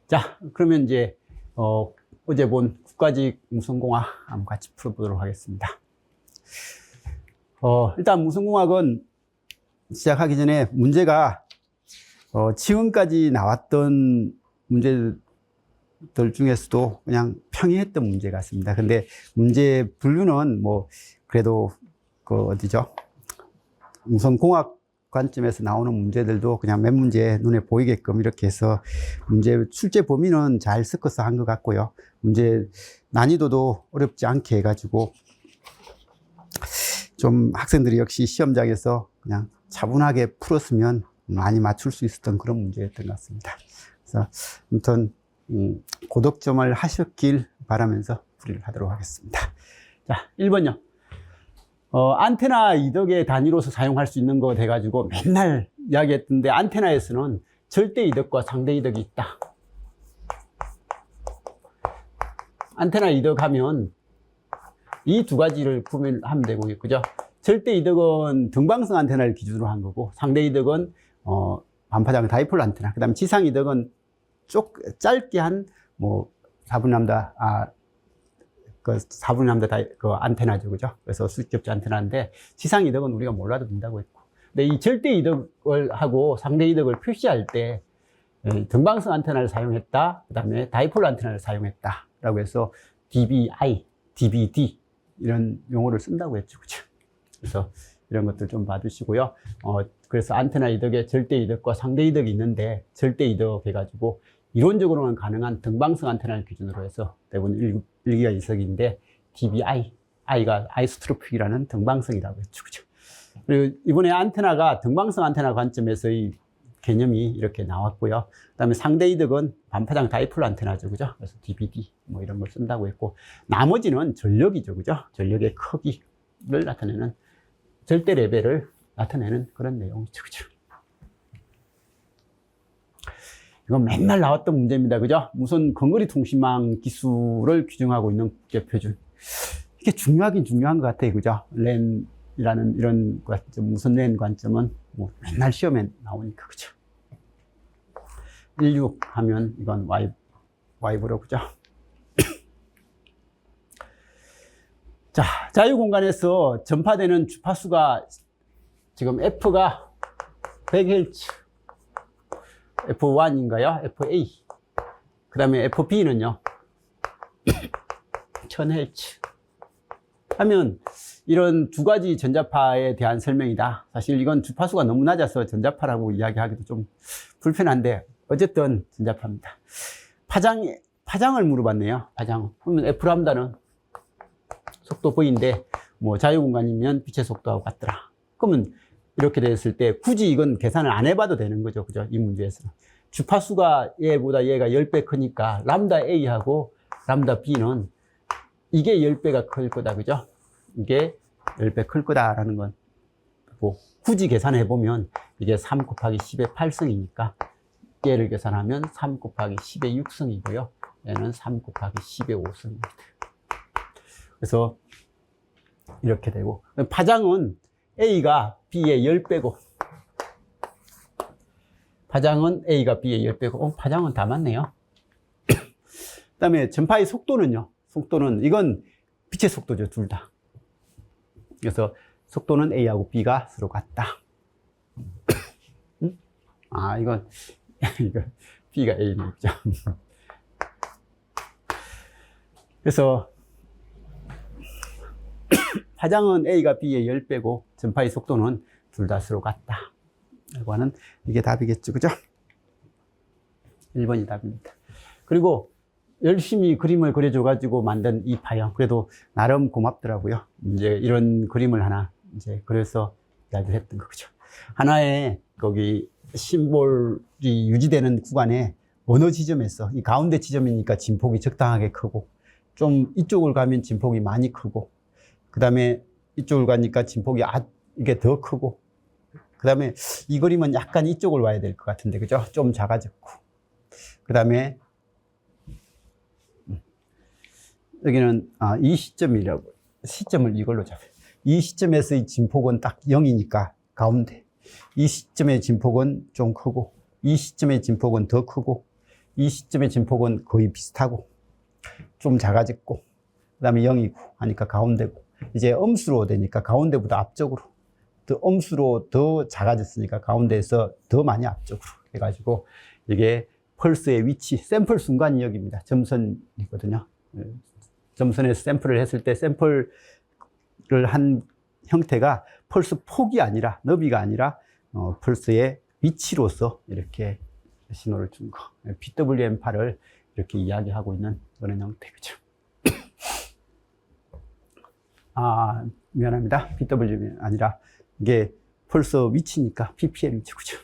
자, 그러면 이제, 어제 본 국가직 무선공학 한번 같이 풀어보도록 하겠습니다. 일단 무선공학은 시작하기 전에 문제가, 지금까지 나왔던 문제들 중에서도 그냥 평이했던 문제 같습니다. 근데 문제 분류는 뭐, 그래도, 어디죠? 무선공학 관점에서 나오는 문제들도 그냥 몇 문제 눈에 보이게끔 이렇게 해서 문제 출제 범위는 잘 섞어서 한 것 같고요. 문제 난이도도 어렵지 않게 해가지고 좀 학생들이 역시 시험장에서 그냥 차분하게 풀었으면 많이 맞출 수 있었던 그런 문제였던 것 같습니다. 그래서 아무튼 고득점을 하셨길 바라면서 풀이를 하도록 하겠습니다. 자, 1번요. 안테나 이덕의 단위로서 사용할 수 있는 거 돼가지고 맨날 이야기했던데, 안테나에서는 절대 이덕과 상대 이덕이 있다. 안테나 이덕 하면 이 두 가지를 구별하면 되고, 그죠? 절대 이덕은 등방성 안테나를 기준으로 한 거고, 상대 이덕은 반파장 다이폴 안테나, 그 다음에 지상 이덕은 짧게 한 4분의 람다, 4분의 람다 안테나죠, 그죠? 그래서 수직접지 안테나인데, 지상 이덕은 우리가 몰라도 된다고 했고. 근데 이 절대 이덕을 하고 상대 이덕을 표시할 때, 등방성 안테나를 사용했다, 그 다음에 다이폴 안테나를 사용했다, 라고 해서 DBI, DBD, 이런 용어를 쓴다고 했죠, 그죠? 그래서 이런 것들 좀 봐두시고요. 그래서 안테나 이덕에 절대 이덕과 상대 이덕이 있는데, 절대 이덕 해가지고, 이론적으로는 가능한 등방성 안테나를 기준으로 해서 대부분 1기가 2석인데, DBI, I가 아이소트로픽이라는 등방성이라고 했죠, 그죠? 그리고 이번에 안테나가 등방성 안테나 관점에서의 개념이 이렇게 나왔고요. 그 다음에 상대 이덕은 반파장 다이폴 안테나죠, 그죠? 그래서 DBD 뭐 이런 걸 쓴다고 했고, 나머지는 전력이죠, 그죠? 전력의 크기를 나타내는, 절대 레벨을 나타내는 그런 내용이죠, 그죠? 이건 맨날 나왔던 문제입니다, 그죠? 무선 근거리 통신망 기술을 규정하고 있는 국제표준. 이게 중요하긴 중요한 것 같아요, 그죠? 랜이라는 이런 관점, 무선 랜 관점은 뭐 맨날 시험에 나오니까, 그죠? 16 하면 이건 Y브로, 그죠? 자, 자유공간에서 전파되는 주파수가 지금 F가 100Hz, F1인가요? FA. 그 다음에 FB는요, 1000Hz. 하면 이런 두 가지 전자파에 대한 설명이다. 사실 이건 주파수가 너무 낮아서 전자파라고 이야기하기도 좀 불편한데, 어쨌든 전자파입니다. 파장을 물어봤네요. 파장. 그러면 F람다는 속도 V인데, 뭐 자유공간이면 빛의 속도하고 같더라. 그러면 이렇게 됐을 때 굳이 이건 계산을 안 해봐도 되는 거죠, 그죠? 이 문제에서는. 주파수가 얘보다 얘가 10배 크니까 람다 A하고 람다 B는 이게 10배가 클 거다, 그죠? 이게 10배 클 거다라는 건 뭐 굳이 계산해보면 이게 3 곱하기 10의 8승이니까 얘를 계산하면 3 곱하기 10의 6승이고요. 얘는 3 곱하기 10의 5승입니다. 그래서 이렇게 되고, 파장은 A가 B의 10배고, 파장은 A가 B의 10배고, 파장은 다 맞네요. 그 다음에 전파의 속도는요. 속도는, 이건 빛의 속도죠, 둘 다. 그래서 속도는 A하고 B가 서로 같다. 이건 B가 A네요, 그죠? 그래서 파장은 A가 B의 10배고 전파의 속도는 둘 다 서로 같다. 라고 하는 이게 답이겠죠, 그죠? 1번이 답입니다. 그리고 열심히 그림을 그려줘가지고 만든 이 파형, 그래도 나름 고맙더라고요. 이제 이런 그림을 하나 이제 그래서 이야기를 했던 거죠. 하나의 거기 심볼이 유지되는 구간에 어느 지점에서, 이 가운데 지점이니까 진폭이 적당하게 크고, 좀 이쪽을 가면 진폭이 많이 크고, 그 다음에 이쪽을 가니까 진폭이 이게 더 크고, 그 다음에 이 그림은 약간 이쪽을 와야 될 것 같은데, 그죠? 좀 작아졌고, 그 다음에 여기는 이 시점을 이걸로 잡아요. 이 시점에서의 진폭은 딱 0이니까 가운데, 이 시점의 진폭은 좀 크고, 이 시점의 진폭은 더 크고, 이 시점의 진폭은 거의 비슷하고 좀 작아졌고 그 다음에 0이고 하니까 가운데고 이제 엄수로 되니까 가운데보다 앞쪽으로 더 엄수로 더 작아졌으니까 가운데에서 더 많이 앞쪽으로 해가지고 이게 펄스의 위치, 샘플 순간이역입니다. 점선이거든요. 점선에서 샘플을 했을 때 샘플을 한 형태가 펄스 폭이 아니라 너비가 아니라 펄스의 위치로서 이렇게 신호를 준 거. PWM8을 이렇게 이야기하고 있는 그런 형태죠. 미안합니다. PWM이 아니라 이게 펄스 위치니까 PPM 위치죠.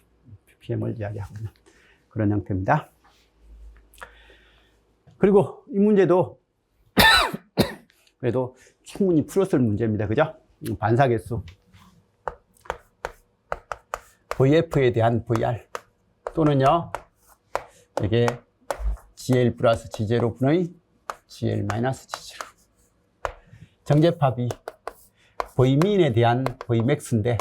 PPM을 이야기하고 있는 그런 형태입니다. 그리고 이 문제도 그래도 충분히 풀었을 문제입니다. 그죠? 반사계수 VF에 대한 VR 또는요 이게 GL 플러스 G0 분의 GL 마이너스 G0 정제파비 V민에 대한 Vmax인데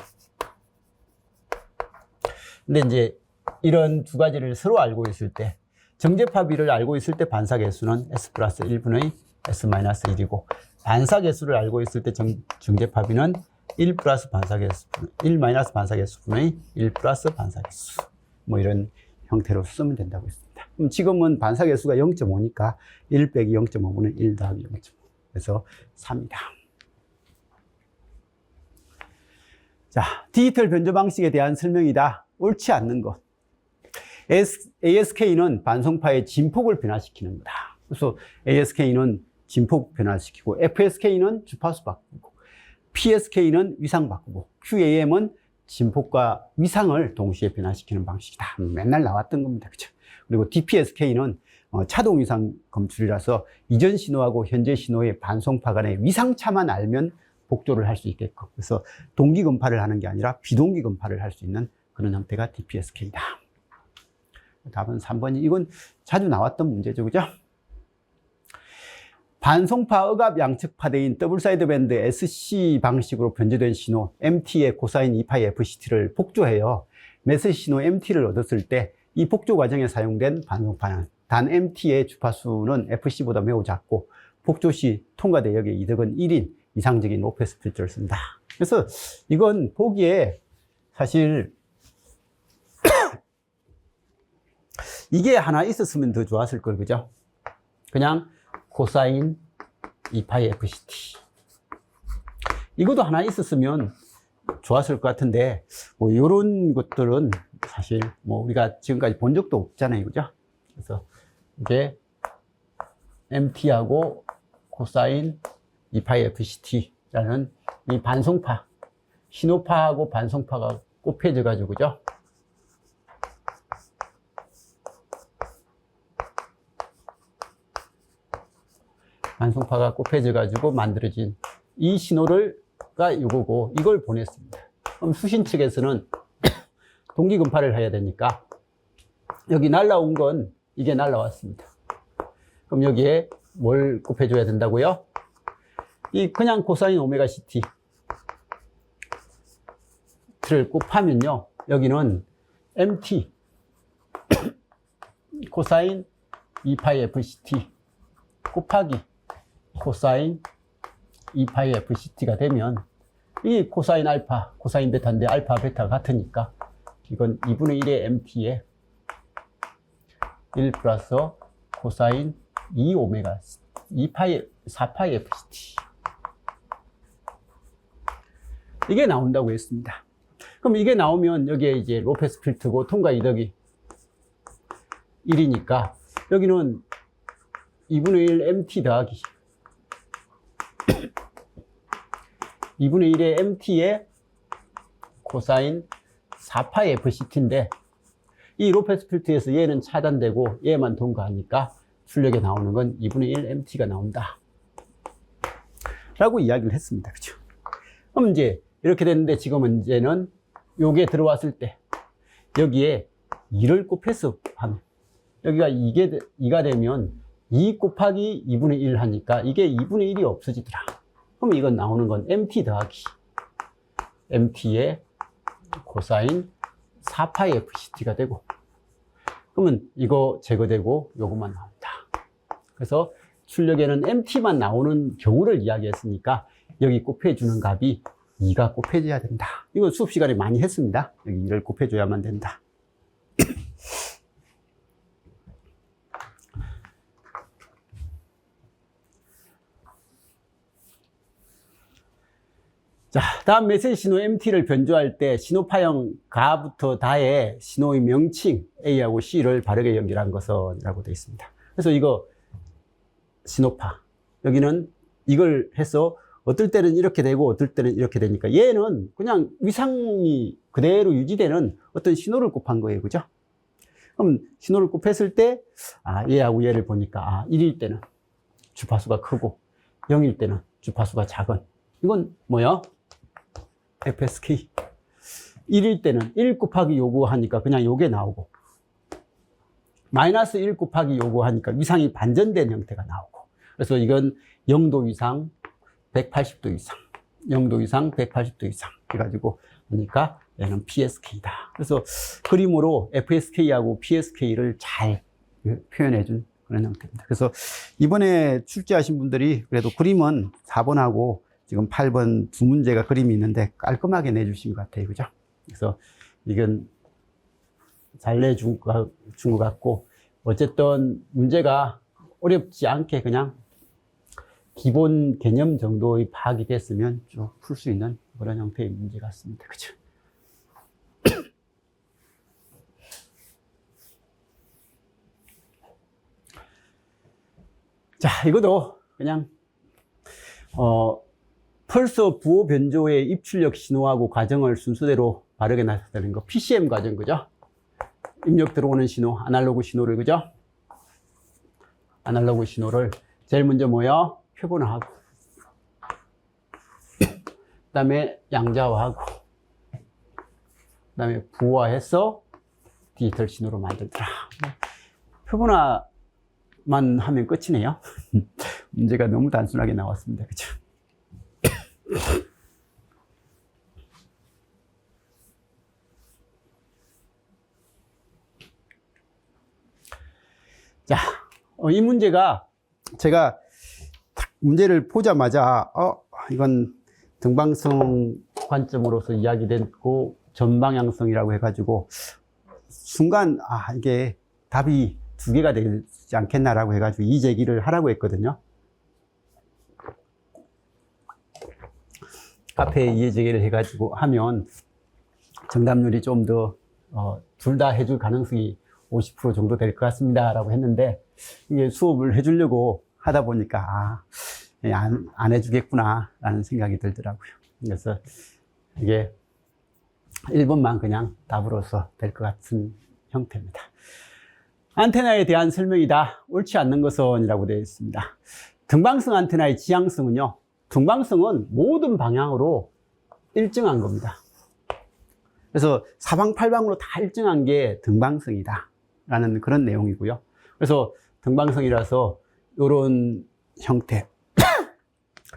근데 이제 이런 두 가지를 서로 알고 있을 때 정제파비를 알고 있을 때 반사계수는 S 플러스 1분의 S 마이너스 1이고 반사계수를 알고 있을 때 정제파비는 1 플러스 반사계수, 1 마이너스 반사계수분의 1 플러스 반사계수. 뭐 이런 형태로 쓰면 된다고 했습니다. 그럼 지금은 반사계수가 0.5니까 1 빼기 0.5분의 1 더하기 0.5. 그래서 3이다. 자, 디지털 변조 방식에 대한 설명이다. 옳지 않는 것. ASK는 반송파의 진폭을 변화시키는 거다. 그래서 ASK는 진폭 변화시키고 FSK는 주파수 바꾸고 PSK는 위상 바꾸고 QAM은 진폭과 위상을 동시에 변화시키는 방식이다. 맨날 나왔던 겁니다. 그죠? 그리고 DPSK는 차동 위상 검출이라서 이전 신호하고 현재 신호의 반송파 간의 위상차만 알면 복조를 할 수 있게끔. 그래서 동기 검파를 하는 게 아니라 비동기 검파를 할 수 있는 그런 형태가 DPSK다. 답은 3번이 이건 자주 나왔던 문제죠. 그죠? 반송파 억압 양측파대인 더블 사이드 밴드 SC 방식으로 변조된 신호 MT의 코사인 2파이 FCT를 복조해요. 메시지 신호 MT를 얻었을 때 이 복조 과정에 사용된 반송파는 단 MT의 주파수는 FC보다 매우 작고 복조 시 통과 대역의 이득은 1인 이상적인 로페스 필터를 쓴다. 그래서 이건 보기에 사실 이게 하나 있었으면 더 좋았을 걸, 그죠? 그냥 코사인 2파이 FCT. 이것도 하나 있었으면 좋았을 것 같은데, 뭐, 요런 것들은 사실, 뭐, 우리가 지금까지 본 적도 없잖아요. 그죠? 그래서 이게 MT하고 코사인 2파이 FCT라는 이 반송파, 신호파하고 반송파가 곱해져가지고, 그죠? 반송파가 곱해져가지고 만들어진 이 신호가 이거고, 이걸 보냈습니다. 그럼 수신 측에서는 동기금파를 해야 되니까, 여기 날라온 건 이게 날라왔습니다. 그럼 여기에 뭘 곱해줘야 된다고요? 이 그냥 코사인 오메가 CT를 곱하면요, 여기는 MT 코사인 2파이 FCT 곱하기 코사인 2파이 FCT가 되면 이 코사인 알파, 코사인 베타인데 알파, 베타가 같으니까 이건 2분의 1의 MT에 1 플러스 코사인 2 오메가 2파이, 4파이 FCT. 이게 나온다고 했습니다. 그럼 이게 나오면 여기에 이제 로페스 필터고 통과 이덕이 1이니까 여기는 2분의 1 MT 더하기 2분의 1의 MT에 코사인 4파이 FCT인데 이 로페스 필터에서 얘는 차단되고 얘만 통과하니까 출력에 나오는 건 2분의 1 MT가 나온다 라고 이야기를 했습니다. 그죠? 그럼 이제 이렇게 됐는데 지금 문제는 요게 들어왔을 때 여기에 2를 곱해서 하면 여기가 2가 되면 2 곱하기 2분의 1 하니까 이게 2분의 1이 없어지더라. 그럼 이건 나오는 건 MT 더하기 MT의 코사인 4파이 FCT가 되고 그러면 이거 제거되고 요것만 나온다. 그래서 출력에는 MT만 나오는 경우를 이야기했으니까 여기 곱해주는 값이 2가 곱해져야 된다. 이거 수업 시간에 많이 했습니다. 여기 2를 곱해줘야만 된다. 자, 다음 메시지 신호 MT를 변조할 때 신호파형 가부터 다의 신호의 명칭 A하고 C를 바르게 연결한 것은이라고 되어 있습니다. 그래서 이거 신호파. 여기는 이걸 해서 어떨 때는 이렇게 되고 어떨 때는 이렇게 되니까 얘는 그냥 위상이 그대로 유지되는 어떤 신호를 곱한 거예요. 그죠? 그럼 신호를 곱했을 때, 얘하고 얘를 보니까, 1일 때는 주파수가 크고 0일 때는 주파수가 작은. 이건 뭐야? FSK. 1일 때는 1 곱하기 요구하니까 그냥 요게 나오고, 마이너스 1 곱하기 요구하니까 위상이 반전된 형태가 나오고, 그래서 이건 0도 이상, 180도 이상, 0도 이상, 180도 이상 해가지고 하니까 얘는 PSK다. 그래서 그림으로 FSK하고 PSK를 잘 표현해준 그런 형태입니다. 그래서 이번에 출제하신 분들이 그래도 그림은 4번하고 지금 8번 두 문제가 그림이 있는데 깔끔하게 내주신 것 같아요. 그죠? 그래서 이건 잘 내준 것 같고, 어쨌든 문제가 어렵지 않게 그냥 기본 개념 정도의 파악이 됐으면 쭉 풀 수 있는 그런 형태의 문제 같습니다. 그죠? 자, 이것도 그냥, 펄서 부호 변조의 입출력 신호하고 과정을 순서대로 바르게 나타내는 거. PCM 과정, 그죠? 입력 들어오는 신호, 아날로그 신호를, 그죠? 아날로그 신호를 제일 먼저 뭐야? 표본화하고, 그 다음에 양자화하고, 그 다음에 부호화해서 디지털 신호로 만들더라. 표본화만 하면 끝이네요. 문제가 너무 단순하게 나왔습니다. 그죠? 자, 이 문제가 제가 문제를 보자마자 이건 등방성 관점으로서 이야기됐고 전방향성이라고 해가지고 순간 이게 답이 두 개가 되지 않겠나라고 해가지고 이 제기를 하라고 했거든요. 카페에 이해 제기를 해가지고 하면 정답률이 좀 더 둘 다 해줄 가능성이 50% 정도 될 것 같습니다 라고 했는데, 이게 수업을 해주려고 하다 보니까 안 해주겠구나 라는 생각이 들더라고요. 그래서 이게 1번만 그냥 답으로서 될 것 같은 형태입니다. 안테나에 대한 설명이다. 옳지 않는 것은 이라고 되어 있습니다. 등방성 안테나의 지향성은요, 등방성은 모든 방향으로 일정한 겁니다. 그래서 사방팔방으로 다 일정한 게 등방성이다 라는 그런 내용이고요. 그래서 등방성이라서 이런 형태.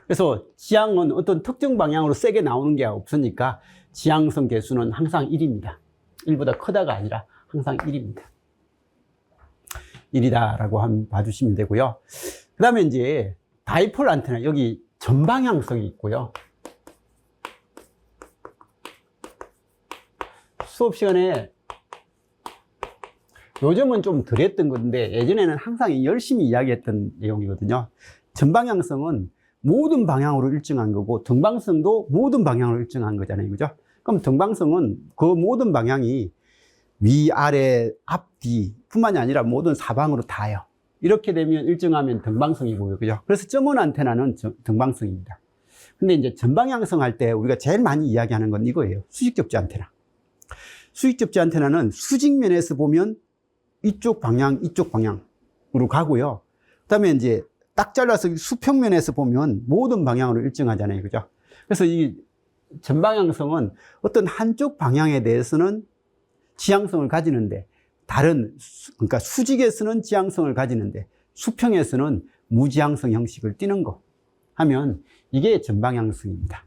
그래서 지향은 어떤 특정 방향으로 세게 나오는 게 없으니까 지향성 개수는 항상 1입니다. 1보다 크다가 아니라 항상 1입니다. 1이다 라고 한번 봐주시면 되고요. 그 다음에 이제 다이폴 안테나, 여기 전방향성이 있고요. 수업 시간에 요즘은 좀 덜 했던 건데 예전에는 항상 열심히 이야기했던 내용이거든요. 전방향성은 모든 방향으로 일정한 거고 등방성도 모든 방향으로 일정한 거잖아요. 그죠? 그럼 등방성은 그 모든 방향이 위, 아래, 앞, 뒤 뿐만이 아니라 모든 사방으로 다요. 이렇게 되면 일정하면 등방성이고요. 그죠? 그래서 점원 안테나는 등방성입니다. 근데 이제 전방향성 할 때 우리가 제일 많이 이야기하는 건 이거예요. 수직접지 안테나. 수직접지 안테나는 수직면에서 보면 이쪽 방향으로 가고요. 그 다음에 이제 딱 잘라서 수평면에서 보면 모든 방향으로 일정하잖아요. 그죠? 그래서 이 전방향성은 어떤 한쪽 방향에 대해서는 지향성을 가지는데, 그러니까 수직에서는 지향성을 가지는데 수평에서는 무지향성 형식을 띠는 거 하면 이게 전방향성입니다.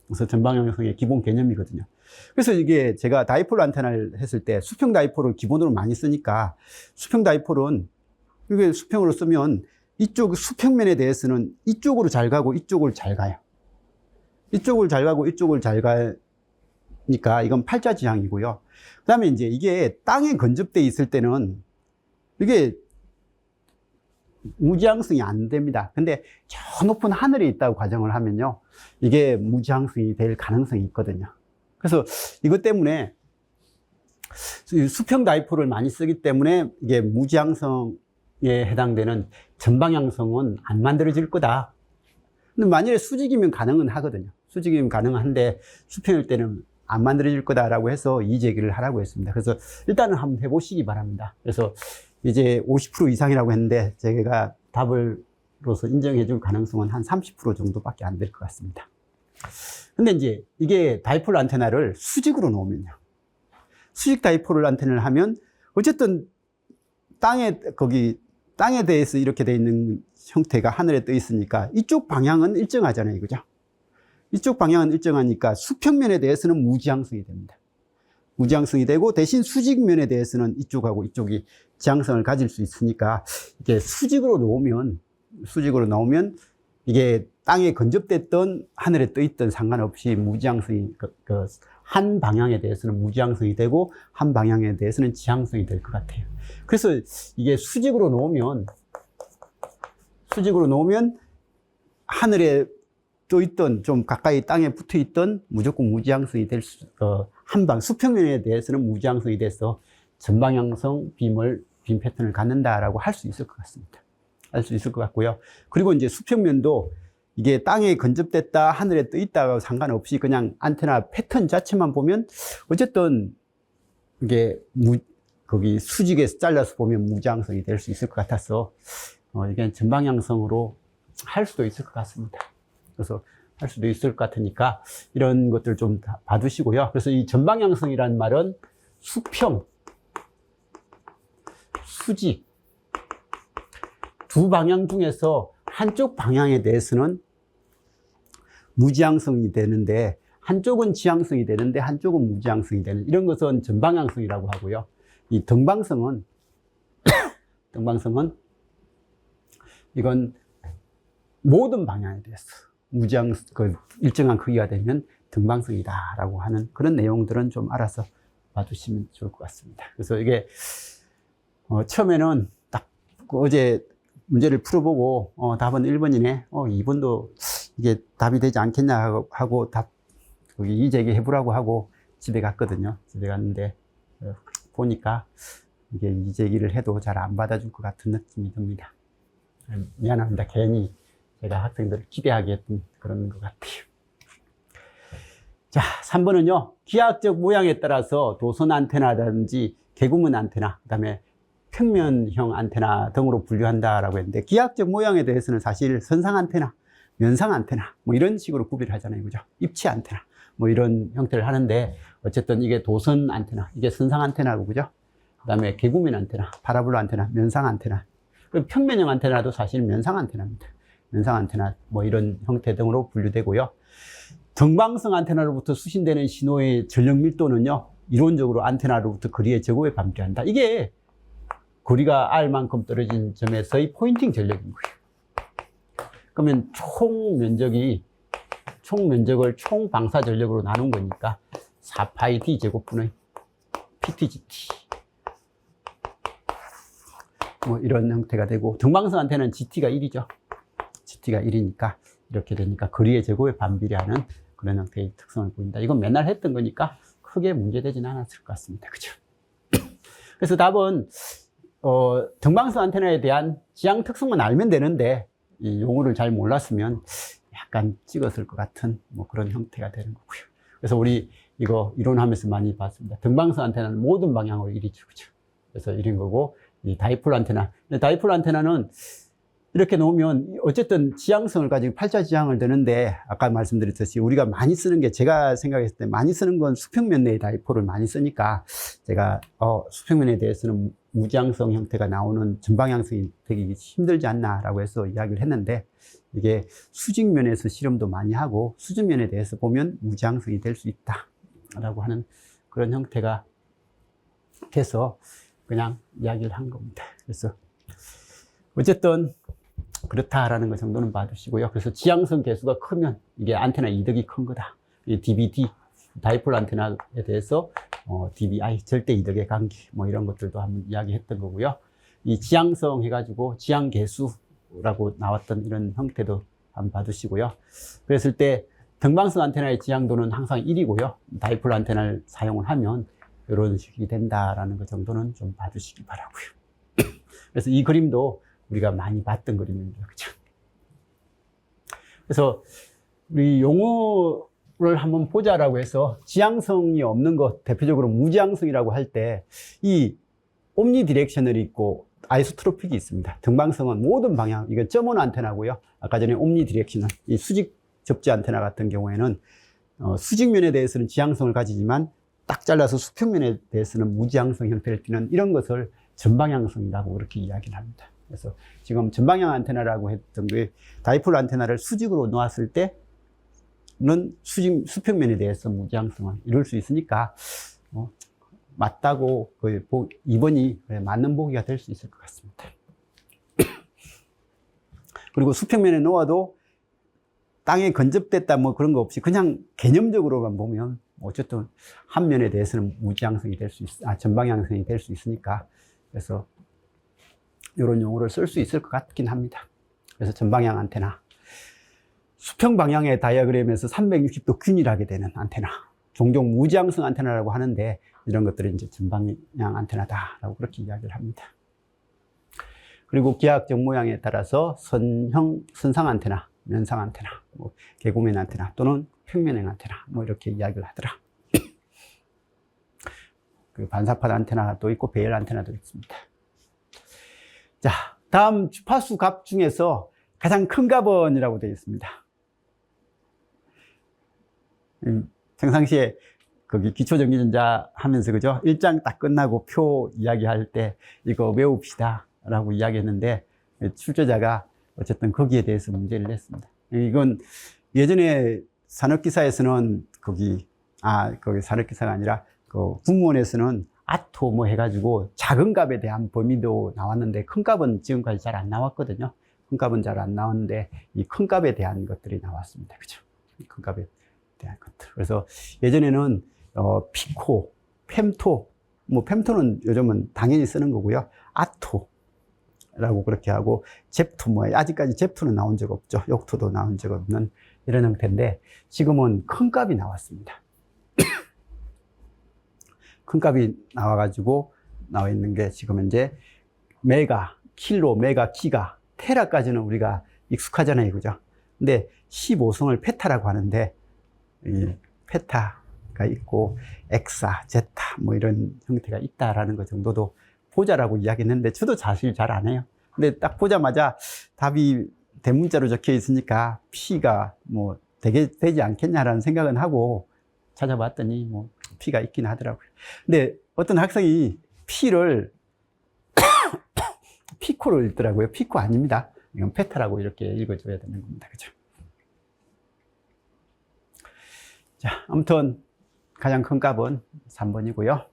그래서 전방향성의 기본 개념이거든요. 그래서 이게 제가 다이폴 안테나를 했을 때 수평 다이폴을 기본으로 많이 쓰니까 수평 다이폴은 이게 수평으로 쓰면 이쪽 수평면에 대해서는 이쪽으로 잘 가고 이쪽을 잘 가요. 이쪽을 잘 가고 이쪽을 잘 가니까 이건 팔자 지향이고요. 그 다음에 이제 이게 땅에 건접돼 있을 때는 이게 무지향성이 안 됩니다. 근데 저 높은 하늘에 있다고 가정을 하면요, 이게 무지향성이 될 가능성이 있거든요. 그래서 이것 때문에 수평 다이폴을 많이 쓰기 때문에 이게 무지향성에 해당되는 전방향성은 안 만들어질 거다. 근데 만일에 수직이면 가능은 하거든요. 수직이면 가능한데 수평일 때는 안 만들어질 거다라고 해서 이의 제기를 하라고 했습니다. 그래서 일단은 한번 해보시기 바랍니다. 그래서 이제 50% 이상이라고 했는데 제가 답을로서 인정해 줄 가능성은 한 30% 정도밖에 안 될 것 같습니다. 근데 이제 이게 다이폴 안테나를 수직으로 놓으면요, 수직 다이폴 안테나를 하면 어쨌든 땅에 대해서 이렇게 돼 있는 형태가 하늘에 떠 있으니까 이쪽 방향은 일정하잖아요. 그죠? 이쪽 방향은 일정하니까 수평면에 대해서는 무지향성이 됩니다. 무지향성이 되고 대신 수직면에 대해서는 이쪽하고 이쪽이 지향성을 가질 수 있으니까 이게 수직으로 놓으면 이게 땅에 건접됐던 하늘에 떠 있던 상관없이 무지향성이 한 방향에 대해서는 무지향성이 되고 한 방향에 대해서는 지향성이 될 것 같아요. 그래서 이게 수직으로 놓으면 하늘에 떠 있던 좀 가까이 땅에 붙어 있던 무조건 무지향성이 될 수평면에 대해서는 무지향성이 돼서 전방향성 빔 패턴을 갖는다라고 할 수 있을 것 같습니다. 할 수 있을 것 같고요. 그리고 이제 수평면도 이게 땅에 건접됐다 하늘에 떠 있다가 상관없이 그냥 안테나 패턴 자체만 보면 어쨌든 이게 거기 수직에서 잘라서 보면 무지향성이 될 수 있을 것 같아서 이게 전방향성으로 할 수도 있을 것 같습니다. 그래서 할 수도 있을 것 같으니까 이런 것들 좀 봐두시고요. 그래서 이 전방향성이라는 말은 수평, 수직 두 방향 중에서 한쪽 방향에 대해서는 무지향성이 되는데 한쪽은 지향성이 되는데 한쪽은 무지향성이 되는 이런 것은 전방향성이라고 하고요. 이 등방성은 이건 모든 방향에 대해서 일정한 크기가 되면 등방성이다라고 하는 그런 내용들은 좀 알아서 봐주시면 좋을 것 같습니다. 그래서 이게 처음에는 딱 어제 문제를 풀어보고 답은 1번이네, 2번도 이게 답이 되지 않겠냐 하고 거기 이의제기 해보라고 하고 집에 갔거든요. 집에 갔는데 보니까 이게 이의제기를 해도 잘 안 받아줄 것 같은 느낌이 듭니다. 미안합니다. 괜히 제가 학생들을 기대하게 했던 그런 것 같아요. 자, 3번은요. 기하학적 모양에 따라서 도선 안테나라든지 개구문 안테나, 그 다음에 평면형 안테나 등으로 분류한다라고 했는데 기하학적 모양에 대해서는 사실 선상 안테나, 면상 안테나 뭐 이런 식으로 구별을 하잖아요. 그죠? 입체 안테나 뭐 이런 형태를 하는데 어쨌든 이게 도선 안테나, 이게 선상 안테나고 그죠? 그 다음에 개구문 안테나, 파라볼라 안테나, 면상 안테나, 그리고 평면형 안테나도 사실 면상 안테나입니다. 면상 안테나 뭐 이런 형태 등으로 분류되고요. 등방성 안테나로부터 수신되는 신호의 전력 밀도는요, 이론적으로 안테나로부터 거리의 제곱에 반비례한다. 이게 거리가 R만큼 떨어진 점에서의 포인팅 전력인 거예요. 그러면 총 면적을 총 방사 전력으로 나눈 거니까 4파이 D 제곱분의 PTGT. 뭐 이런 형태가 되고, 등방성 안테나는 GT가 1이죠. GT가 1이니까 이렇게 되니까 거리의 제곱에 반비례하는 그런 형태의 특성을 보인다. 이건 맨날 했던 거니까 크게 문제되지는 않았을 것 같습니다. 그죠? 그래서 답은 등방성 안테나에 대한 지향 특성만 알면 되는데 이 용어를 잘 몰랐으면 약간 찍었을 것 같은 뭐 그런 형태가 되는 거고요. 그래서 우리 이거 이론하면서 많이 봤습니다. 등방성 안테나는 모든 방향으로 1이죠. 그죠? 그래서 이런 거고, 이 다이폴 안테나. 다이폴 안테나는 이렇게 놓으면 어쨌든 지향성을 가지고 팔자 지향을 드는데, 아까 말씀드렸듯이 우리가 많이 쓰는 게, 제가 생각했을 때 많이 쓰는 건 수평면 내의 다이폴을 많이 쓰니까 제가 수평면에 대해서는 무지향성 형태가 나오는 전방향성이 되기 힘들지 않나라고 해서 이야기를 했는데, 이게 수직면에서 실험도 많이 하고 수직면에 대해서 보면 무지향성이 될 수 있다. 라고 하는 그런 형태가 돼서 그냥 이야기를 한 겁니다. 그래서 어쨌든 그렇다라는 것 정도는 봐주시고요. 그래서 지향성 개수가 크면 이게 안테나 이득이 큰 거다. 이 DBD, 다이폴 안테나에 대해서 DBI, 절대 이득의 관계, 뭐 이런 것들도 한번 이야기했던 거고요. 이 지향성 해가지고 지향 개수라고 나왔던 이런 형태도 한번 봐주시고요. 그랬을 때 등방성 안테나의 지향도는 항상 1이고요. 다이폴 안테나를 사용을 하면 이런 식이 된다라는 것 정도는 좀 봐주시기 바라고요. 그래서 이 그림도 우리가 많이 봤던 그림입니다. 그죠? 그래서 우리 용어를 한번 보자라고 해서 지향성이 없는 것, 대표적으로 무지향성이라고 할 때 이 옴니 디렉셔널이 있고 아이소트로픽이 있습니다. 등방성은 모든 방향, 이건 점원 안테나고요. 아까 전에 옴니 디렉셔널, 이 수직 접지 안테나 같은 경우에는 수직면에 대해서는 지향성을 가지지만 딱 잘라서 수평면에 대해서는 무지향성 형태를 띠는 이런 것을 전방향성이라고 그렇게 이야기를 합니다. 그래서 지금 전방향 안테나라고 했던 게 다이폴 안테나를 수직으로 놓았을 때는 수평면에 대해서 무지향성을 이룰 수 있으니까 맞다고 2번이 맞는 보기가 될 수 있을 것 같습니다. 그리고 수평면에 놓아도 땅에 건접됐다 뭐 그런 거 없이 그냥 개념적으로만 보면 어쨌든 한 면에 대해서는 무지향성이 될 수 전방향성이 될 수 있으니까 그래서 이런 용어를 쓸 수 있을 것 같긴 합니다. 그래서 전방향 안테나, 수평 방향의 다이어그램에서 360도 균일하게 되는 안테나, 종종 무지향성 안테나라고 하는데 이런 것들이 이제 전방향 안테나다라고 그렇게 이야기를 합니다. 그리고 기하학적 모양에 따라서 선상 안테나, 면상 안테나, 뭐 개구면 안테나 또는 평면형 안테나 뭐 이렇게 이야기를 하더라. 그 반사판 안테나도 있고 배열 안테나도 있습니다. 자, 다음 주파수 값 중에서 가장 큰 값은이라고 되어 있습니다. 평상시에 거기 기초전기전자 하면서 그죠? 1장 딱 끝나고 표 이야기할 때 이거 외웁시다 라고 이야기했는데 출제자가 어쨌든 거기에 대해서 문제를 냈습니다. 이건 예전에 산업기사에서는 거기 산업기사가 아니라 그 국무원에서는 아토 뭐 해가지고 작은 값에 대한 범위도 나왔는데 큰 값은 지금까지 잘 안 나왔거든요. 큰 값은 잘 안 나왔는데 이 큰 값에 대한 것들이 나왔습니다. 그죠? 큰 값에 대한 것들. 그래서 예전에는 피코, fem토, 뭐 fem토는 요즘은 당연히 쓰는 거고요. 아토라고 그렇게 하고 잽토, 뭐 아직까지 잽토는 나온 적 없죠. 욕토도 나온 적 없는 이런 형태인데 지금은 큰 값이 나왔습니다. 큰 값이 나와가지고 나와 있는 게 지금 현재 메가, 킬로, 메가, 기가, 테라까지는 우리가 익숙하잖아요. 그죠? 근데 15성을 페타라고 하는데 이 페타가 있고 엑사, 제타 뭐 이런 형태가 있다라는 것 정도도 보자라고 이야기했는데 저도 사실 잘 안 해요. 근데 딱 보자마자 답이 대문자로 적혀 있으니까 P가 뭐 되지 않겠냐라는 생각은 하고 찾아봤더니 뭐 P가 있긴 하더라고요. 근데 어떤 학생이 P를 피코로 읽더라고요. 피코 아닙니다. 이건 페타라고 이렇게 읽어줘야 되는 겁니다. 그죠? 자, 아무튼 가장 큰 값은 3번이고요.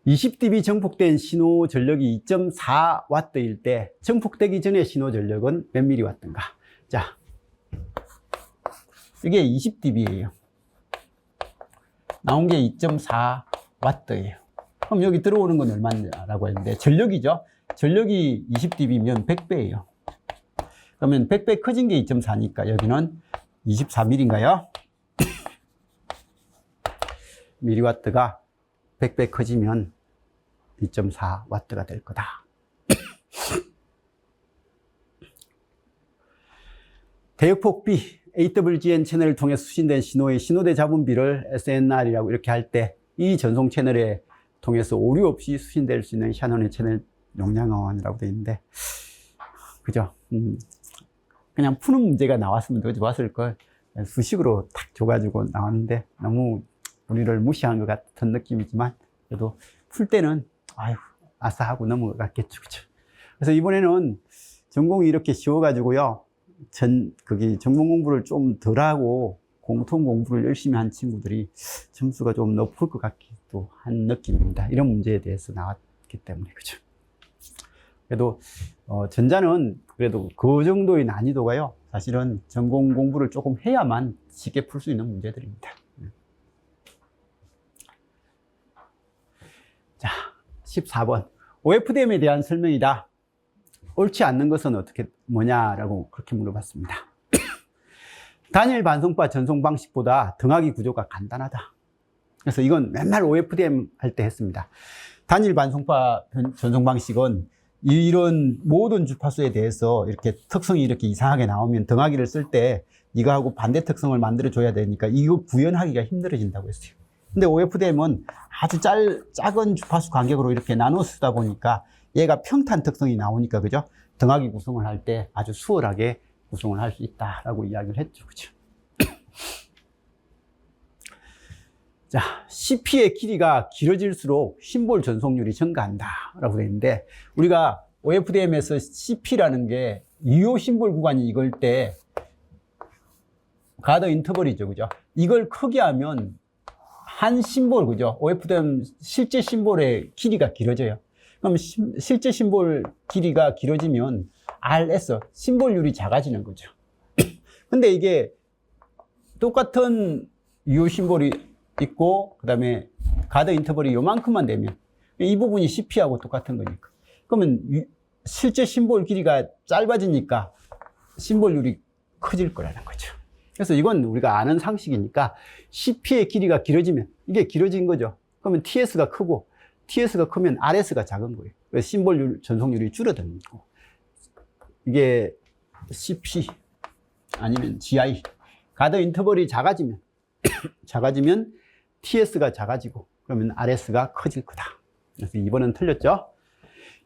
20dB 정폭된 신호 전력이 2.4W일 때 정폭되기 전에 신호 전력은 몇 mW인가? 자, 이게 20dB예요. 나온 게 2.4W예요. 그럼 여기 들어오는 건 얼마냐라고 했는데 전력이죠. 전력이 20dB면 100배예요. 그러면 100배 커진 게 2.4니까 여기는 24mm인가요? mW가 100배 커지면 2.4W가 될 거다. 대역폭 B, AWGN 채널을 통해 수신된 신호의 신호대 잡음비를 SNR이라고 이렇게 할 때 이 전송 채널에 통해서 오류 없이 수신될 수 있는 샤논의 채널 용량원이라고 되어 있는데, 그죠? 그냥 푸는 문제가 나왔으면 더 좋았을 걸. 수식으로 탁 줘가지고 나왔는데 너무 우리를 무시한 것 같은 느낌이지만 그래도 풀 때는 아유 아싸 하고 넘어갔겠죠. 그죠? 그래서 이번에는 전공이 이렇게 쉬워가지고요. 전공 공부를 좀 덜 하고 공통 공부를 열심히 한 친구들이 점수가 좀 높을 것 같기도 한 느낌입니다. 이런 문제에 대해서 나왔기 때문에. 그죠? 그래도, 전자는 그래도 그 정도의 난이도가요, 사실은 전공 공부를 조금 해야만 쉽게 풀 수 있는 문제들입니다. 자, 14번. OFDM에 대한 설명이다. 옳지 않는 것은 뭐냐라고 그렇게 물어봤습니다. 단일 반송파 전송 방식보다 등하기 구조가 간단하다. 그래서 이건 맨날 OFDM 할 때 했습니다. 단일 반송파 전송 방식은 이런 모든 주파수에 대해서 이렇게 특성이 이렇게 이상하게 나오면 등하기를 쓸 때 이거하고 반대 특성을 만들어줘야 되니까 이거 구현하기가 힘들어진다고 했어요. 근데 OFDM은 아주 작은 주파수 간격으로 이렇게 나눠 쓰다 보니까 얘가 평탄 특성이 나오니까, 그죠? 등하기 구성을 할 때 아주 수월하게 구성을 할 수 있다라고 이야기를 했죠. 그죠? 자, CP의 길이가 길어질수록 심볼 전송률이 증가한다라고 되어 있는데, 우리가 OFDM에서 CP라는 게 유효 심볼 구간이 이걸 때 가더 인터벌이죠. 그죠? 이걸 크게 하면 한 심볼, 그죠? OFDM 실제 심볼의 길이가 길어져요. 그럼 실제 심볼 길이가 길어지면 RS, 심볼률이 작아지는 거죠. 근데 이게 똑같은 유효 심볼이 있고, 그 다음에 가더 인터벌이 요만큼만 되면 이 부분이 CP하고 똑같은 거니까. 그러면 실제 심볼 길이가 짧아지니까 심볼률이 커질 거라는 거죠. 그래서 이건 우리가 아는 상식이니까 CP의 길이가 길어지면 이게 길어진 거죠. 그러면 TS가 크고 TS가 크면 RS가 작은 거예요. 그래서 심볼률 전송률이 줄어드는 거고. 이게 CP 아니면 GI 가더 인터벌이 작아지면 TS가 작아지고 그러면 RS가 커질 거다. 그래서 2번은 틀렸죠.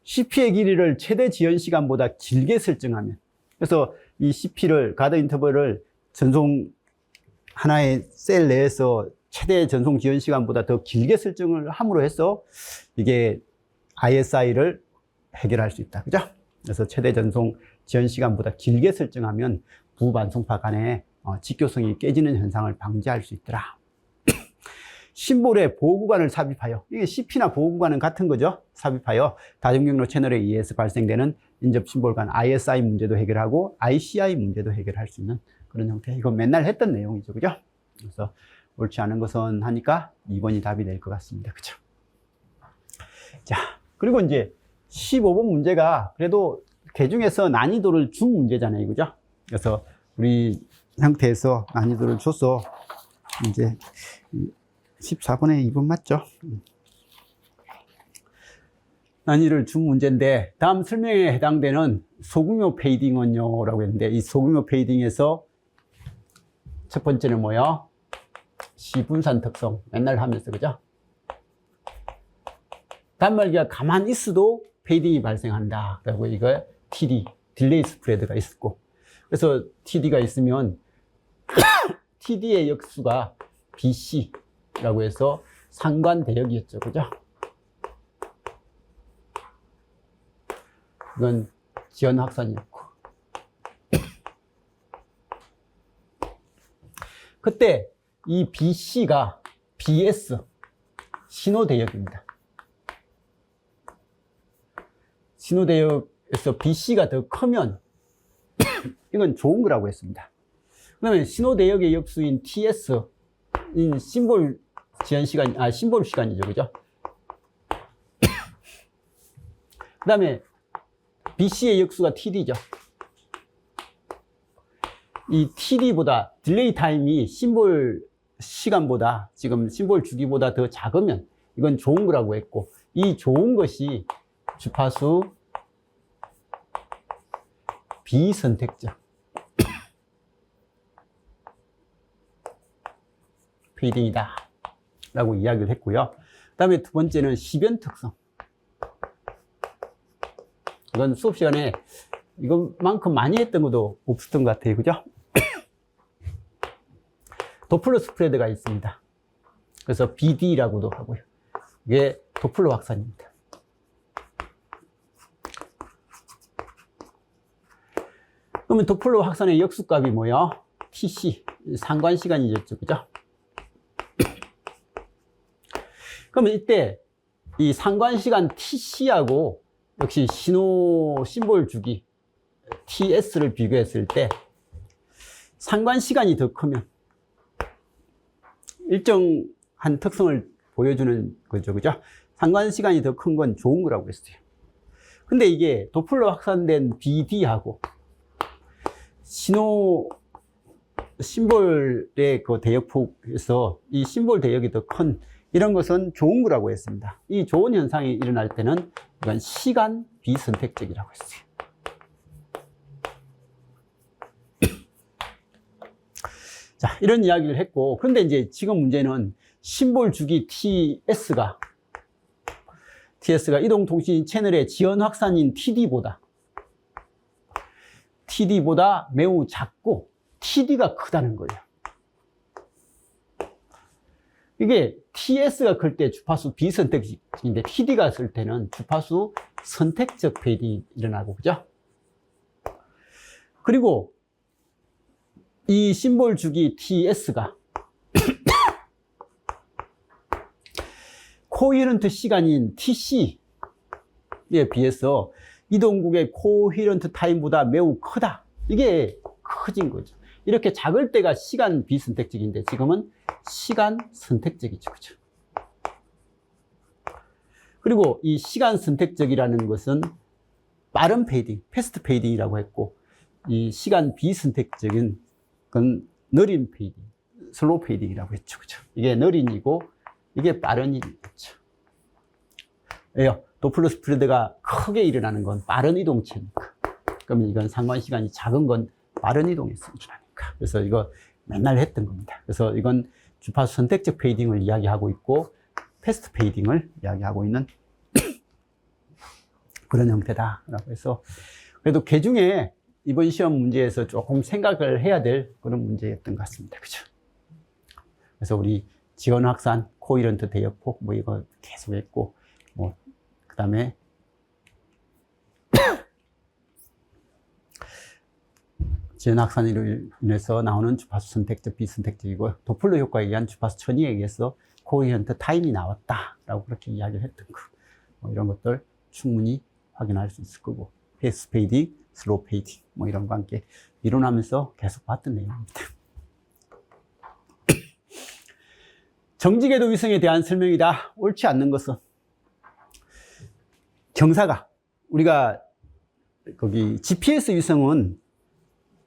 CP의 길이를 최대 지연 시간보다 길게 설정하면, 그래서 이 CP를 가더 인터벌을 전송 하나의 셀 내에서 최대 전송 지연 시간보다 더 길게 설정을 함으로 해서 이게 ISI를 해결할 수 있다. 그죠? 그래서 최대 전송 지연 시간보다 길게 설정하면 부반송파 간의 직교성이 깨지는 현상을 방지할 수 있더라. 심볼에 보호구간을 삽입하여, 이게 CP나 보호구간은 같은 거죠. 삽입하여 다중경로 채널에 의해서 발생되는 인접 심볼 간 ISI 문제도 해결하고 ICI 문제도 해결할 수 있는 그런 형태. 이거 맨날 했던 내용이죠. 그죠? 그래서 옳지 않은 것은 하니까 2번이 답이 될 것 같습니다. 그죠? 자, 그리고 이제 15번 문제가 그래도 개 중에서 난이도를 준 문제잖아요. 그죠? 그래서 우리 형태에서 난이도를 줘서 이제 14번에 2번 맞죠? 난이도를 준 문제인데, 다음 설명에 해당되는 소규모 페이딩은요 라고 했는데, 이 소규모 페이딩에서 첫 번째는 뭐요? 시분산 특성 맨날 하면서, 그죠? 단말기가 가만히 있어도 페이딩이 발생한다. 그리고 이거 TD, 딜레이 스프레드가 있었고, 그래서 TD가 있으면 TD의 역수가 BC라고 해서 상관대역이었죠. 그죠? 이건 지연 확산이었고. 그때 이 BC가 BS, 신호대역입니다. 신호대역에서 BC가 더 크면 이건 좋은 거라고 했습니다. 그러면 신호대역의 역수인 TS, 인 심볼 지연 시간, 심볼 시간이죠. 그죠? 그 다음에 BC의 역수가 TD죠. 이 TD보다 딜레이 타임이 심볼 시간보다, 지금 심볼 주기보다 더 작으면 이건 좋은 거라고 했고, 이 좋은 것이 주파수 비선택적 페이딩이다 라고 이야기를 했고요. 그 다음에 두 번째는 시변 특성. 이건 수업 시간에 이것만큼 많이 했던 것도 없었던 것 같아요. 그죠? 도플러 스프레드가 있습니다. 그래서 BD라고도 하고요. 이게 도플러 확산입니다. 그러면 도플러 확산의 역수값이 뭐예요? TC. 상관 시간이죠. 그죠? 그러면 이때 이 상관 시간 TC하고 역시 신호 심볼 주기 TS를 비교했을 때 상관 시간이 더 크면 일정한 특성을 보여주는 거죠. 그죠? 상관 시간이 더 큰 건 좋은 거라고 했어요. 근데 이게 도플러 확산된 BD하고 신호 심볼의 그 대역폭에서 이 심볼 대역이 더 큰 이런 것은 좋은 거라고 했습니다. 이 좋은 현상이 일어날 때는 이건 시간 비선택적이라고 했어요. 자, 이런 이야기를 했고, 그런데 이제 지금 문제는 심볼 주기 TS가 이동통신 채널의 지연 확산인 TD보다 매우 작고 TD가 크다는 거예요. 이게 TS가 클 때 주파수 비선택적인데 TD가 클 때는 주파수 선택적 페이딩이 일어나고, 그죠? 그리고 이 심볼 주기 TS가 코히런트 시간인 TC에 비해서 이동국의 코히런트 타임보다 매우 크다. 이게 커진 거죠. 이렇게 작을 때가 시간 비선택적인데 지금은 시간 선택적이죠. 그죠? 그리고 이 시간 선택적이라는 것은 빠른 페이딩, 패스트 페이딩이라고 했고, 이 시간 비선택적인 건 느린 페이딩, 슬로우 페이딩이라고 했죠. 그죠? 이게 느린이고 이게 빠른 일이겠죠. 왜요? 도플러 스프레드가 크게 일어나는 건 빠른 이동체니까. 그러면 이건 상관 시간이 작은 건 빠른 이동에서 일어나니까. 그래서 이거 맨날 했던 겁니다. 그래서 이건 주파수 선택적 페이딩을 이야기하고 있고 패스트 페이딩을 이야기하고 있는 그런 형태다라고 해서, 그래도 그 중에 이번 시험 문제에서 조금 생각을 해야 될 그런 문제였던 것 같습니다. 그죠? 그래서 우리 지연 확산, 코히런트 대역폭 뭐 이거 계속 했고, 뭐 그다음에 지연 확산으로 인해서 나오는 주파수 선택적, 비선택적이고, 도플러 효과에 의한 주파수 천이에 의해서 코히런트 타임이 나왔다라고 그렇게 이야기를 했던 거, 뭐 이런 것들 충분히 확인할 수 있을 거고, 패스트 페이딩, 슬로우 페이딩 뭐 이런 거 함께 이론하면서 계속 봤던 내용입니다. 정지궤도 위성에 대한 설명이다. 옳지 않는 것은 경사가, 우리가 거기 GPS 위성은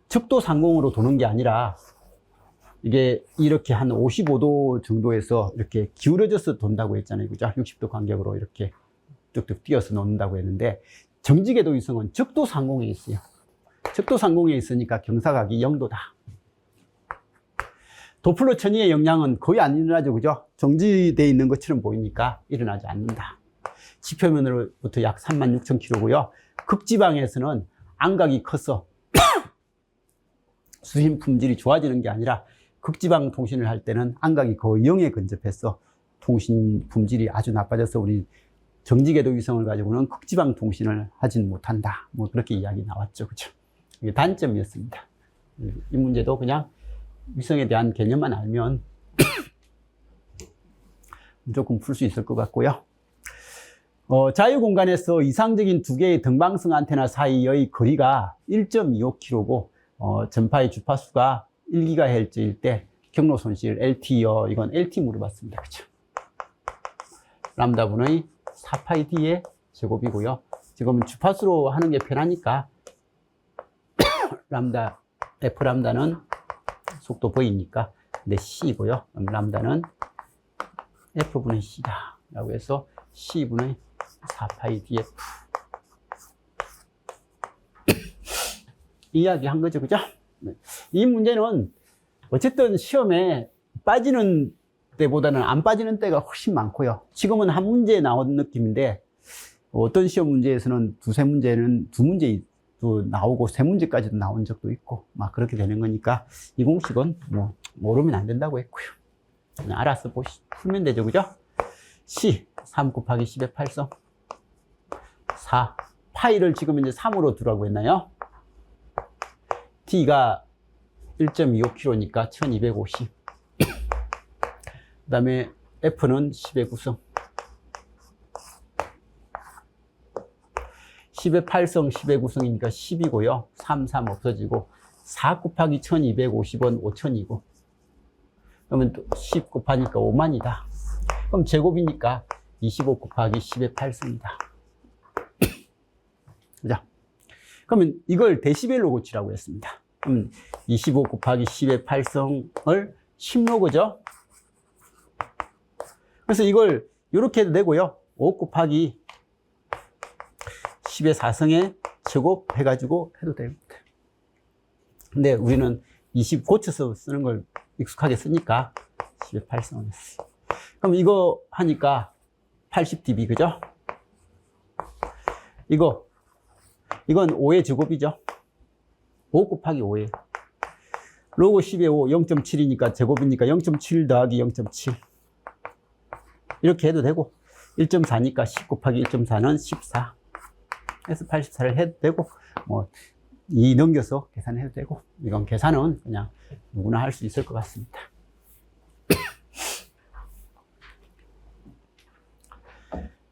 적도 상공으로 도는 게 아니라 이게 이렇게 한 55도 정도에서 이렇게 기울어져서 돈다고 했잖아요. 그죠? 60도 간격으로 이렇게 뚝뚝 뛰어서 놓는다고 했는데, 정지궤도 위성은 적도 상공에 있어요. 적도 상공에 있으니까 경사각이 0도다. 도플러 천이의 영향은 거의 안 일어나죠. 그죠? 정지되어 있는 것처럼 보이니까 일어나지 않는다. 지표면으로부터 약 36,000km고요. 극지방에서는 안각이 커서 수신 품질이 좋아지는 게 아니라 극지방 통신을 할 때는 안각이 거의 0에 근접해서 통신 품질이 아주 나빠져서 우리 정지궤도 위성을 가지고는 극지방 통신을 하진 못한다. 뭐 그렇게 이야기 나왔죠. 그죠? 이게 단점이었습니다. 이 문제도 그냥 위성에 대한 개념만 알면 무조건 풀 수 있을 것 같고요. 자유공간에서 이상적인 두 개의 등방성 안테나 사이의 거리가 1.25km고, 전파의 주파수가 1GHz일 때 경로 손실 LT요. 이건 LT 물어봤습니다. 그죠? 람다분의 4파이D의 제곱이고요. 지금은 주파수로 하는 게 편하니까 람다, F 람다는 속도 V니까 근데 C이고요. 람다는 F분의 C다 라고 해서 C분의 4파이DF 이야기 한 거죠. 그죠? 이 문제는 어쨌든 시험에 빠지는 때보다는 안 빠지는 때가 훨씬 많고요. 지금은 한 문제 나온 느낌인데, 어떤 시험 문제에서는 두세 문제는 두 문제도 나오고 세 문제까지도 나온 적도 있고 막 그렇게 되는 거니까 이 공식은 뭐 모르면 안 된다고 했고요. 그냥 알아서 풀면 되죠. 그죠? C 3 곱하기 10의 8성 4 파이를 지금 이제 3으로 두라고 했나요? T가 1.25km니까 1250. 그 다음에 F는 10의 9성. 10의 8성, 10의 9성이니까 10이고요. 3, 3 없어지고 4 곱하기 1250은 5000이고 그러면 또 10 곱하니까 5만이다. 그럼 제곱이니까 25 곱하기 10의 8성이다. 자, 그러면 이걸 데시벨로 고치라고 했습니다. 그럼 25 곱하기 10의 8성을 10로 그죠? 그래서 이걸 이렇게 해도 되고요. 5 곱하기 10의 4성의 제곱 해가지고 해도 됩니다. 근데 우리는 20 고쳐서 쓰는 걸 익숙하게 쓰니까 10의 8성을 했어요. 그럼 이거 하니까 80dB, 그죠? 이건 5의 제곱이죠. 5 곱하기 5예요. 로그 10의 5, 0.7이니까 제곱이니까 0.7 더하기 0.7. 이렇게 해도 되고, 1.4니까 10 곱하기 1.4는 14. 그래서 84를 해도 되고, 이 넘겨서 계산해도 되고, 이건 계산은 그냥 누구나 할 수 있을 것 같습니다.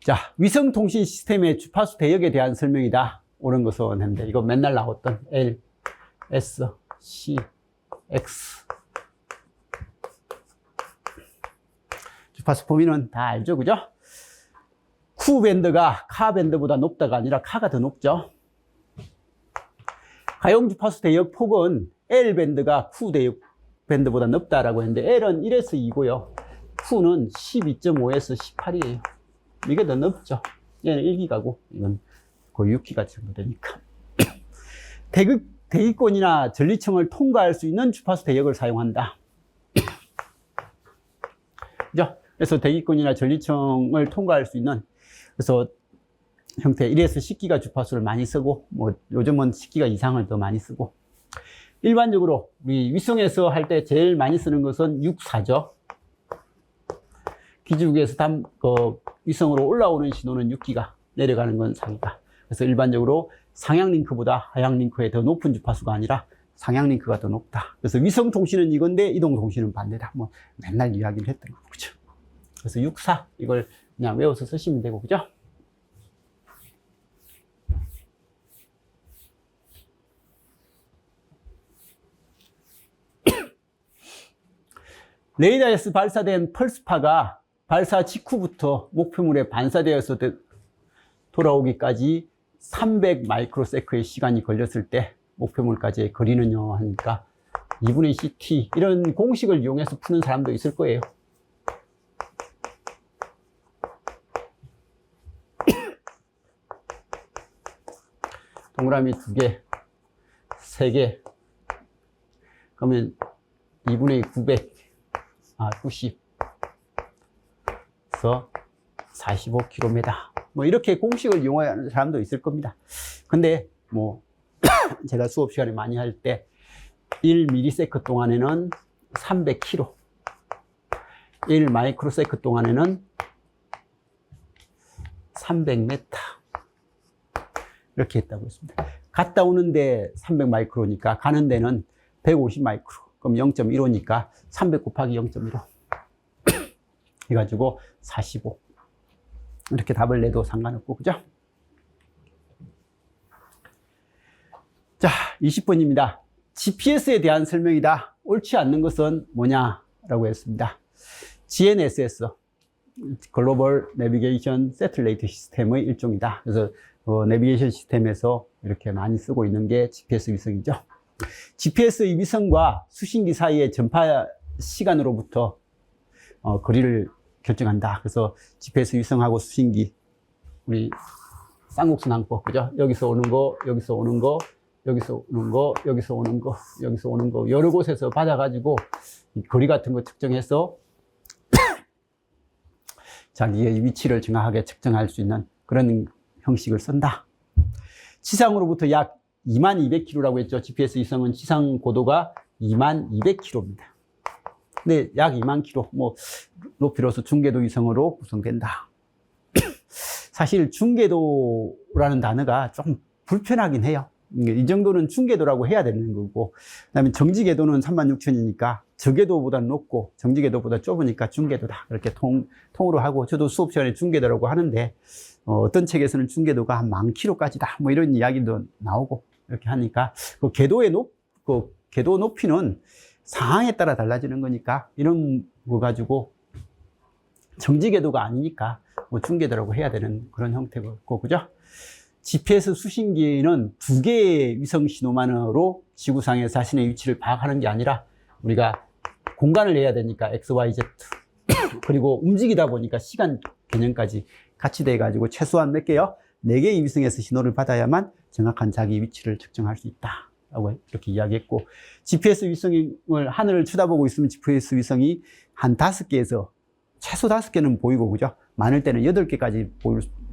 자, 위성통신 시스템의 주파수 대역에 대한 설명이다. 옳은 것은 했는데, 이거 맨날 나왔던 L, S, C, X. 주파수 범위는 다 알죠, 그죠? Q 밴드가 카 밴드보다 높다가 아니라 카가 더 높죠. 가용 주파수 대역 폭은 L 밴드가 Q 대역 밴드보다 높다라고 했는데, L은 1에서 2고요. Q는 12.5에서 18이에요. 이게 더 넓죠. 얘는 1기가고, 이건 거의 6기가 정도 되니까. 대기권이나 전리층을 통과할 수 있는 주파수 대역을 사용한다. 그죠? 그래서 대기권이나 전리층을 통과할 수 있는, 그래서 형태 1에서 10기가 주파수를 많이 쓰고, 요즘은 10기가 이상을 더 많이 쓰고, 일반적으로 우리 위성에서 할 때 제일 많이 쓰는 것은 6사죠. 기지국에서 위성으로 올라오는 신호는 6기가, 내려가는 건 4기가. 그래서 일반적으로 상향 링크보다 하향 링크에 더 높은 주파수가 아니라 상향 링크가 더 높다. 그래서 위성 통신은 이건데 이동 통신은 반대다. 맨날 이야기를 했던 거죠. 그죠? 그래서 6사, 이걸 그냥 외워서 쓰시면 되고, 그죠? 레이더에서 발사된 펄스파가 발사 직후부터 목표물에 반사되어서 돌아오기까지 300 마이크로세크의 시간이 걸렸을 때 목표물까지의 거리는요 하니까 2분의 CT, 이런 공식을 이용해서 푸는 사람도 있을 거예요. 동그라미 2개, 3개, 그러면 2분의 90. 그래서 45km. 이렇게 공식을 이용하는 사람도 있을 겁니다. 근데, 제가 수업 시간에 많이 할 때, 1ms 동안에는 300km, 1마이크로세컨드 동안에는 300m. 이렇게 했다고 했습니다. 갔다 오는데 300마이크로니까 가는 데는 150마이크로. 그럼 0.15니까 300 곱하기 0.15. 해가지고 45. 이렇게 답을 내도 상관없고, 그죠? 자, 20번입니다. GPS에 대한 설명이다. 옳지 않는 것은 뭐냐라고 했습니다. GNSS, 글로벌 내비게이션 세틀레이트 시스템의 일종이다. 그래서 내비게이션 시스템에서 이렇게 많이 쓰고 있는 게 GPS 위성이죠. GPS의 위성과 수신기 사이의 전파 시간으로부터 거리를 결정한다. 그래서 GPS 위성하고 수신기, 우리 쌍곡순환법, 그죠? 여기서 오는 거, 여기서 오는 거, 여기서 오는 거, 여기서 오는 거, 여기서 오는 거, 여러 곳에서 받아가지고 거리 같은 거 측정해서 자기의 위치를 정확하게 측정할 수 있는 그런 형식을 쓴다. 지상으로부터 약 22,000km라고 했죠. GPS 위성은 지상 고도가 22,000km입니다. 근데 약 20,000km, 높이로서 중궤도 위성으로 구성된다. 사실 중궤도라는 단어가 조금 불편하긴 해요. 이 정도는 중궤도라고 해야 되는 거고, 그다음에 정지궤도는 36,000이니까 저궤도보다는 높고 정지궤도보다 좁으니까 중궤도다. 그렇게 통으로 하고, 저도 수업 시간에 중궤도라고 하는데, 어떤 책에서는 중궤도가 한 10,000km까지다. 뭐 이런 이야기도 나오고, 이렇게 하니까, 그 궤도 높이는 상황에 따라 달라지는 거니까, 이런 거 가지고 정지궤도가 아니니까 뭐 중궤도라고 해야 되는 그런 형태고, 그죠? GPS 수신기는 2개의 위성 신호만으로 지구상에 자신의 위치를 파악하는 게 아니라, 우리가 공간을 해야 되니까 X, Y, Z 그리고 움직이다 보니까 시간 개념까지 같이 돼 가지고 최소한 몇 개요? 4개의 위성에서 신호를 받아야만 정확한 자기 위치를 측정할 수 있다 라고 이렇게 이야기했고, GPS 위성을 하늘을 쳐다보고 있으면 GPS 위성이 한 5개에서 최소 5개는 보이고, 그죠? 많을 때는 8개까지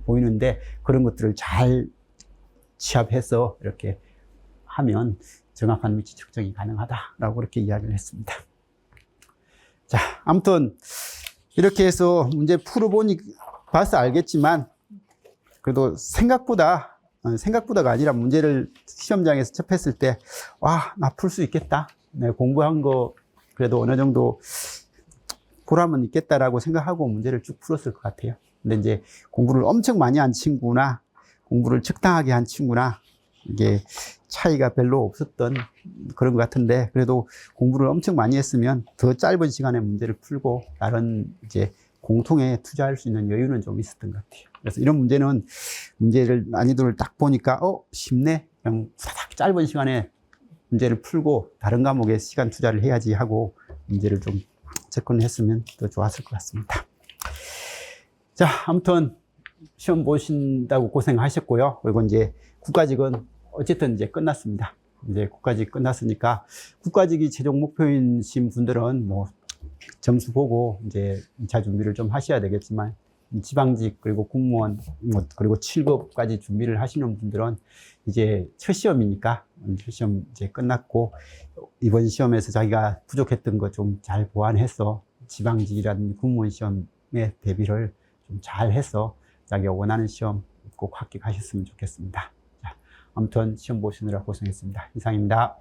보이는데, 그런 것들을 잘 취합해서 이렇게 하면 정확한 위치 측정이 가능하다라고 그렇게 이야기를 했습니다. 자, 아무튼 이렇게 해서 문제 풀어보니 봐서 알겠지만, 그래도 생각보다가 아니라 문제를 시험장에서 접했을 때, 와, 나 풀 수 있겠다. 내가 공부한 거 그래도 어느 정도 보람은 있겠다라고 생각하고 문제를 쭉 풀었을 것 같아요. 근데 이제 공부를 엄청 많이 한 친구나 공부를 적당하게 한 친구나 이게 차이가 별로 없었던 그런 것 같은데, 그래도 공부를 엄청 많이 했으면 더 짧은 시간에 문제를 풀고 다른 이제 공통에 투자할 수 있는 여유는 좀 있었던 것 같아요. 그래서 이런 문제는 문제를 난이도를 딱 보니까 쉽네, 그냥 사닥 짧은 시간에 문제를 풀고 다른 과목에 시간 투자를 해야지 하고 문제를 좀 접근했으면 더 좋았을 것 같습니다. 자, 아무튼 시험 보신다고 고생하셨고요. 그리고 이제 국가직은 어쨌든 이제 끝났습니다. 이제 국가직 끝났으니까, 국가직이 최종 목표이신 분들은 뭐 점수 보고 이제 2차 준비를 좀 하셔야 되겠지만, 지방직 그리고 공무원 그리고 7급까지 준비를 하시는 분들은 이제 첫 시험이니까, 첫 시험 이제 끝났고 이번 시험에서 자기가 부족했던 거 좀 잘 보완해서 지방직이라든지 공무원 시험에 대비를 좀 잘 해서 자기가 원하는 시험 꼭 합격하셨으면 좋겠습니다. 자, 아무튼 시험 보시느라 고생했습니다. 이상입니다.